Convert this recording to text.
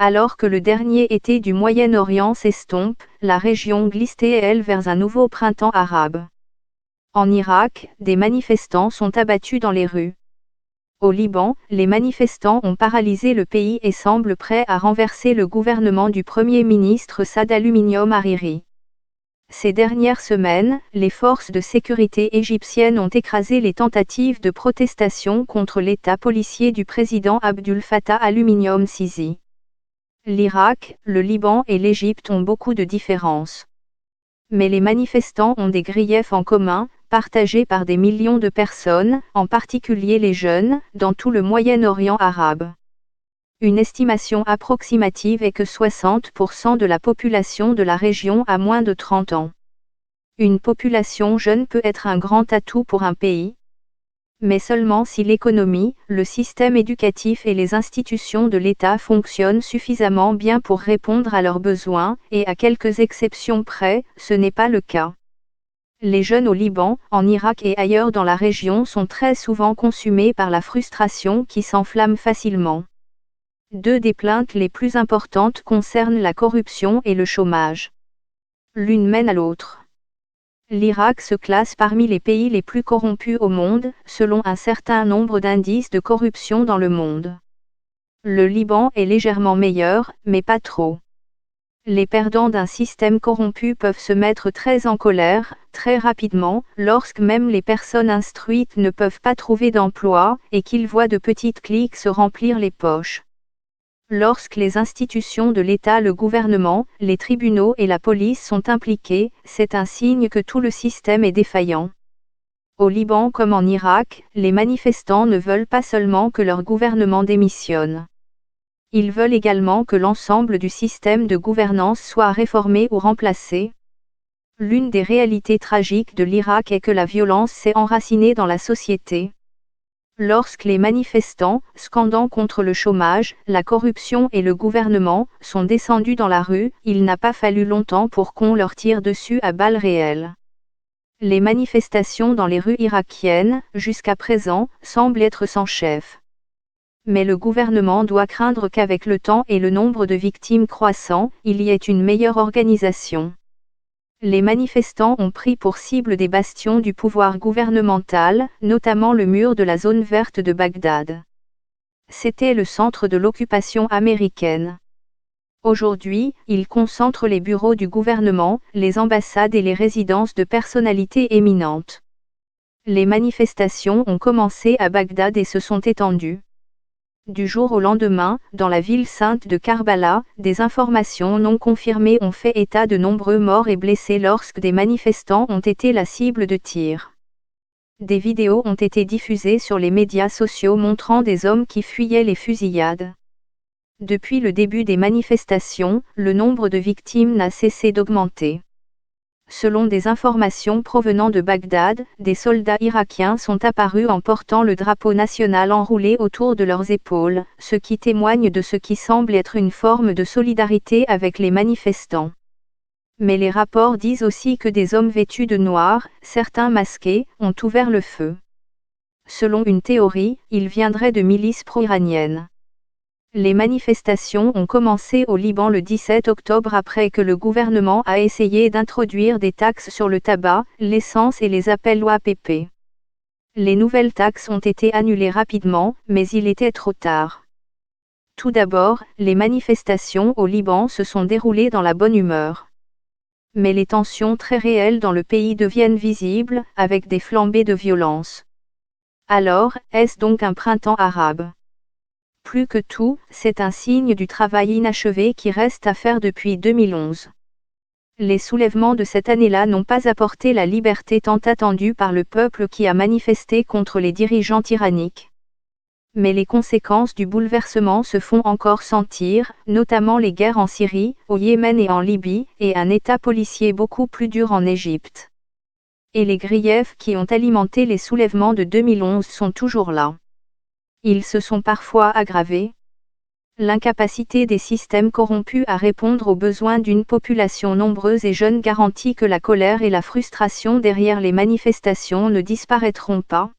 Alors que le dernier été du Moyen-Orient s'estompe, la région glisse elle vers un nouveau printemps arabe. En Irak, des manifestants sont abattus dans les rues. Au Liban, les manifestants ont paralysé le pays et semblent prêts à renverser le gouvernement du Premier ministre Saad Hariri. Ces dernières semaines, les forces de sécurité égyptiennes ont écrasé les tentatives de protestation contre l'État policier du président Abdul Fattah al-Sisi. L'Irak, le Liban et l'Égypte ont beaucoup de différences. Mais les manifestants ont des griefs en commun, partagés par des millions de personnes, en particulier les jeunes, dans tout le Moyen-Orient arabe. Une estimation approximative est que 60% de la population de la région a moins de 30 ans. Une population jeune peut être un grand atout pour un pays, mais seulement si l'économie, le système éducatif et les institutions de l'État fonctionnent suffisamment bien pour répondre à leurs besoins, et à quelques exceptions près, ce n'est pas le cas. Les jeunes au Liban, en Irak et ailleurs dans la région sont très souvent consumés par la frustration qui s'enflamme facilement. Deux des plaintes les plus importantes concernent la corruption et le chômage. L'une mène à l'autre. L'Irak se classe parmi les pays les plus corrompus au monde, selon un certain nombre d'indices de corruption dans le monde. Le Liban est légèrement meilleur, mais pas trop. Les perdants d'un système corrompu peuvent se mettre très en colère, très rapidement, lorsque même les personnes instruites ne peuvent pas trouver d'emploi, et qu'ils voient de petites cliques se remplir les poches. Lorsque les institutions de l'État, le gouvernement, les tribunaux et la police sont impliqués, c'est un signe que tout le système est défaillant. Au Liban comme en Irak, les manifestants ne veulent pas seulement que leur gouvernement démissionne. Ils veulent également que l'ensemble du système de gouvernance soit réformé ou remplacé. L'une des réalités tragiques de l'Irak est que la violence s'est enracinée dans la société. Lorsque les manifestants, scandant contre le chômage, la corruption et le gouvernement, sont descendus dans la rue, il n'a pas fallu longtemps pour qu'on leur tire dessus à balles réelles. Les manifestations dans les rues irakiennes, jusqu'à présent, semblent être sans chef. Mais le gouvernement doit craindre qu'avec le temps et le nombre de victimes croissant, il y ait une meilleure organisation. Les manifestants ont pris pour cible des bastions du pouvoir gouvernemental, notamment le mur de la zone verte de Bagdad. C'était le centre de l'occupation américaine. Aujourd'hui, ils concentrent les bureaux du gouvernement, les ambassades et les résidences de personnalités éminentes. Les manifestations ont commencé à Bagdad et se sont étendues. Du jour au lendemain, dans la ville sainte de Karbala, des informations non confirmées ont fait état de nombreux morts et blessés lorsque des manifestants ont été la cible de tirs. Des vidéos ont été diffusées sur les médias sociaux montrant des hommes qui fuyaient les fusillades. Depuis le début des manifestations, le nombre de victimes n'a cessé d'augmenter. Selon des informations provenant de Bagdad, des soldats irakiens sont apparus en portant le drapeau national enroulé autour de leurs épaules, ce qui témoigne de ce qui semble être une forme de solidarité avec les manifestants. Mais les rapports disent aussi que des hommes vêtus de noir, certains masqués, ont ouvert le feu. Selon une théorie, ils viendraient de milices pro-iraniennes. Les manifestations ont commencé au Liban le 17 octobre après que le gouvernement a essayé d'introduire des taxes sur le tabac, l'essence et les appels OAPP. Les nouvelles taxes ont été annulées rapidement, mais il était trop tard. Tout d'abord, les manifestations au Liban se sont déroulées dans la bonne humeur. Mais les tensions très réelles dans le pays deviennent visibles, avec des flambées de violence. Alors, est-ce donc un printemps arabe ? Plus que tout, c'est un signe du travail inachevé qui reste à faire depuis 2011. Les soulèvements de cette année-là n'ont pas apporté la liberté tant attendue par le peuple qui a manifesté contre les dirigeants tyranniques. Mais les conséquences du bouleversement se font encore sentir, notamment les guerres en Syrie, au Yémen et en Libye, et un état policier beaucoup plus dur en Égypte. Et les griefs qui ont alimenté les soulèvements de 2011 sont toujours là. Ils se sont parfois aggravés. L'incapacité des systèmes corrompus à répondre aux besoins d'une population nombreuse et jeune garantit que la colère et la frustration derrière les manifestations ne disparaîtront pas.